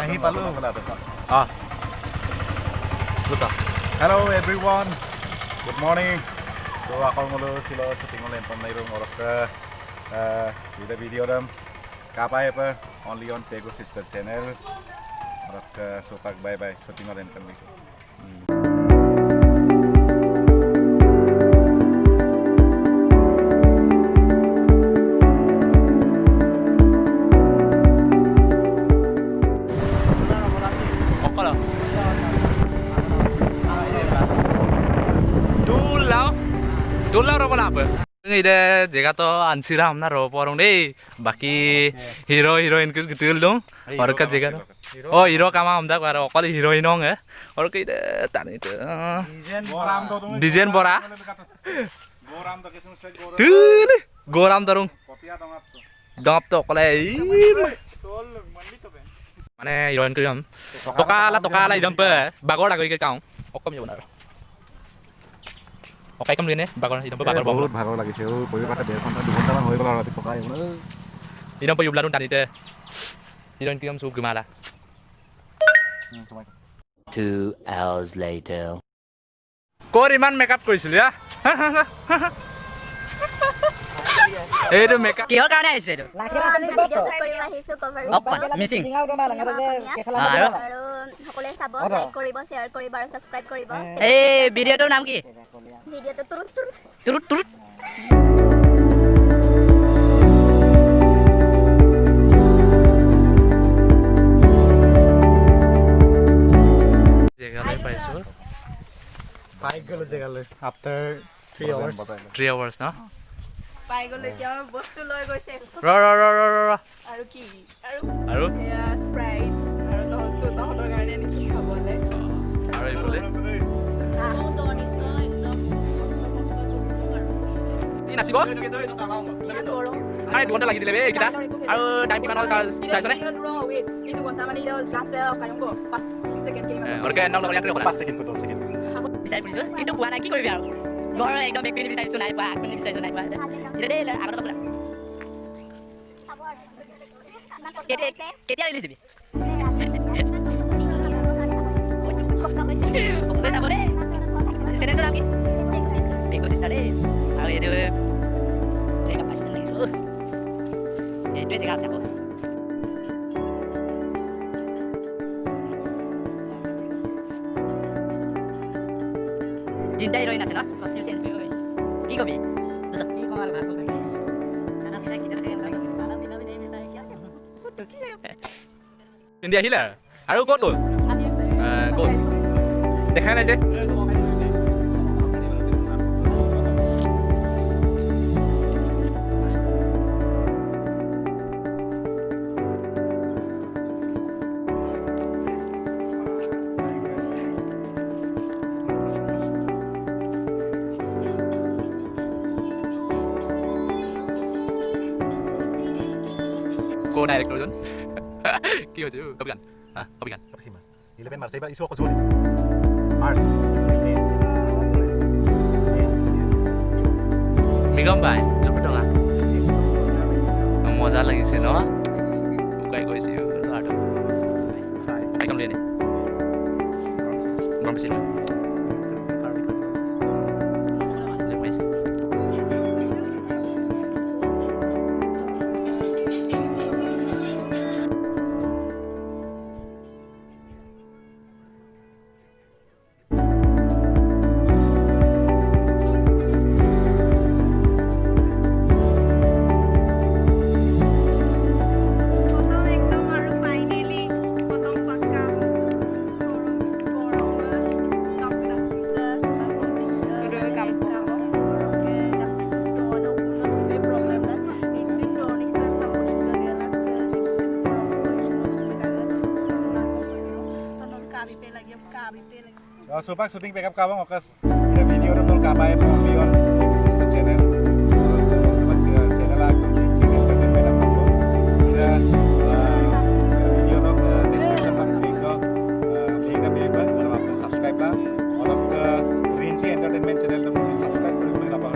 Ahi palu. Luta. Hello everyone. Good morning. So ako ngulo sila sa tingol en pamnairong orak ida video dam kapay pa only on Pego Sister channel. Orak so pag bye bye so tingol en kan dito. Dulu apa apa? Ini deh, jika to ansiram na ro porong deh. Baki hero-heroin gitu dong. Orang kan jika oh hero kama amda karo kali heroin ong ya. Orang kita tani itu. Desain bora. Tuh nih, goram dorong. Dongap to kalau mana heroin keriam. Tokala idam pe. Bagor aku ikut kau. Okom ya benar. Okay, kamu lihat bakal idam pe bakal বহুত ভাগৰ লাগিছে ও কই কথা 1.5 ঘন্টা 2 ঘন্টা মান হৈ গল আৰু ৰাতি পকাই মানে idam pe yublarun tadi deh. Heroin keriam sub gimana? 2 hours later. Koriman makeup কৰিছিল ya? Itu makeup. কিহৰ কাৰণে আহিছে এইটো? মিচিং। আৰু সকলোৱে চাব, লাইক কৰিব, শ্বেয়াৰ কৰিব আৰু সাবস্ক্ৰাইব কৰিব। এই ভিডিঅ'টোৰ নাম কি? ভিডিঅ'টো তুৰুত তুৰুত তুৰুত তুৰুত। জেগালৈ পাইছো। পাই গল জেগালৈ after 3 hours 3 hours না? পাই গ'লে এতিয়া বস্তু লৈ গৈছে। ৰ আৰু কি? আৰু এয়া স্প্ৰাইট আৰু তহঁতৰ কাৰণে নিছি খাবলে। আৰু এইফালে ই নাচিব? আৰে 2 ঘণ্টা লাগি দিলে বে এইকেইটা। আৰু টাইম কিমান হ'ল চাইছনে? অৰকে নাম লগৰ ইয়াতে ৰখা। 5 সেকেন্ড কত সেকেন্ড বিচাৰি ফুৰিছো কিন্তু পোৱা নাই কি কৰিবি আৰু ঘৰৰ একদম এক মিনিট বিচাৰিছো নাই পোৱা 1 মিনিট বিচাৰিছো নাই পোৱা এতিয়া দেই আগত পুৰা কেতিয়া ৰিলিজ দিবি অকলে চাব দেই চেনেলটোৰ নাম কি পেগ' চিষ্টাৰ দেই আৰু এইটো জেগা পাইছোঁ যেন লাগিছোঁ এইটোৱে জেগা আছে আকৌ তিনিটা হিৰ'ইন আছে ন কি কবি পিন্ধি আহিলে আৰু ক'ত গ'ল ক'ত দেখাই নাই যে cô này được rồi kêu chứ có bị có bị apa sih mas 11 Mars iba isu aku sulit Mars Migam bay lúc đó à mozza লাগিছে ন উকাই গৈছে আৰু আই কাম লেনে গৰম ছিল so pak syuting backup kabang okas ya video na tol kapay po on sister channel teman channel aku channel kan beda foto ya video no description pak link na beba kalau apa subscribe lah orang ke Rinci Entertainment channel tu subscribe kuri kuri apa